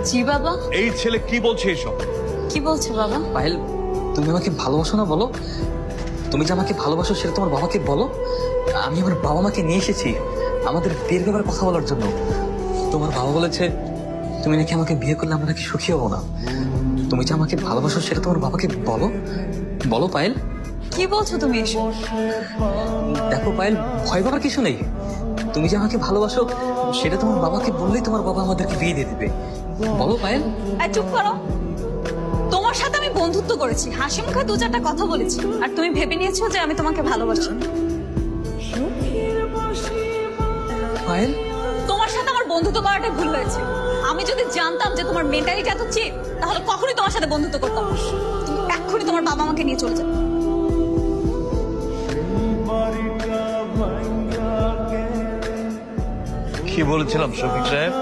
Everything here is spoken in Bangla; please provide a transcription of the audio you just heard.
জি বাবা। এই ছেলে কি বলছে এসব? কি বলছে বাবা? পায়েল, তুমি আমাকে ভালোবাসো না বলো? তুমি যে আমাকে ভালোবাসো সেটা তোমার বাবাকে বলো। আমি আমার বাবা মাকে নিয়ে এসেছি আমাদের বিয়ের ব্যাপারে কথা বলার জন্য। তোমার বাবা বলেছে তুমি নাকি আমাকে বিয়ে করলে আমরা নাকি সুখী হবো না। তুমি যে আমাকে ভালোবাসো সেটা তোমার বাবাকে বলো। বলো পায়েল। কি বলছো তুমি এসব? দেখো পায়েল, ভয় পাওয়ার কিছু নেই। তুমি যে আমাকে ভালোবাসো সেটা তোমার বাবাকে বললেই তোমার বাবা আমাদেরকে বিয়ে দিয়ে দেবে। বলো পায়েল। এই চুপ করো। তোমার সাথে আমি বন্ধুত্ব করেছি, হাসি মুখে দু চারটা কথা বলেছি, আর তুমি ভেবে নিয়েছো যে আমি তোমাকে ভালোবাসি। পায়েল, তোমার সাথে আমার বন্ধুত্ব করাটাই ভুল হয়েছে। আমি যদি জানতাম যে তোমার মেন্টালিটি এত চিপ, তাহলে কখনোই তোমার সাথে বন্ধুত্ব করতাম না। তুমি এক্ষুনি তোমার বাবা আমাকে নিয়ে চলে যাবে। কি বলেছিলাম শফিক সাহেব?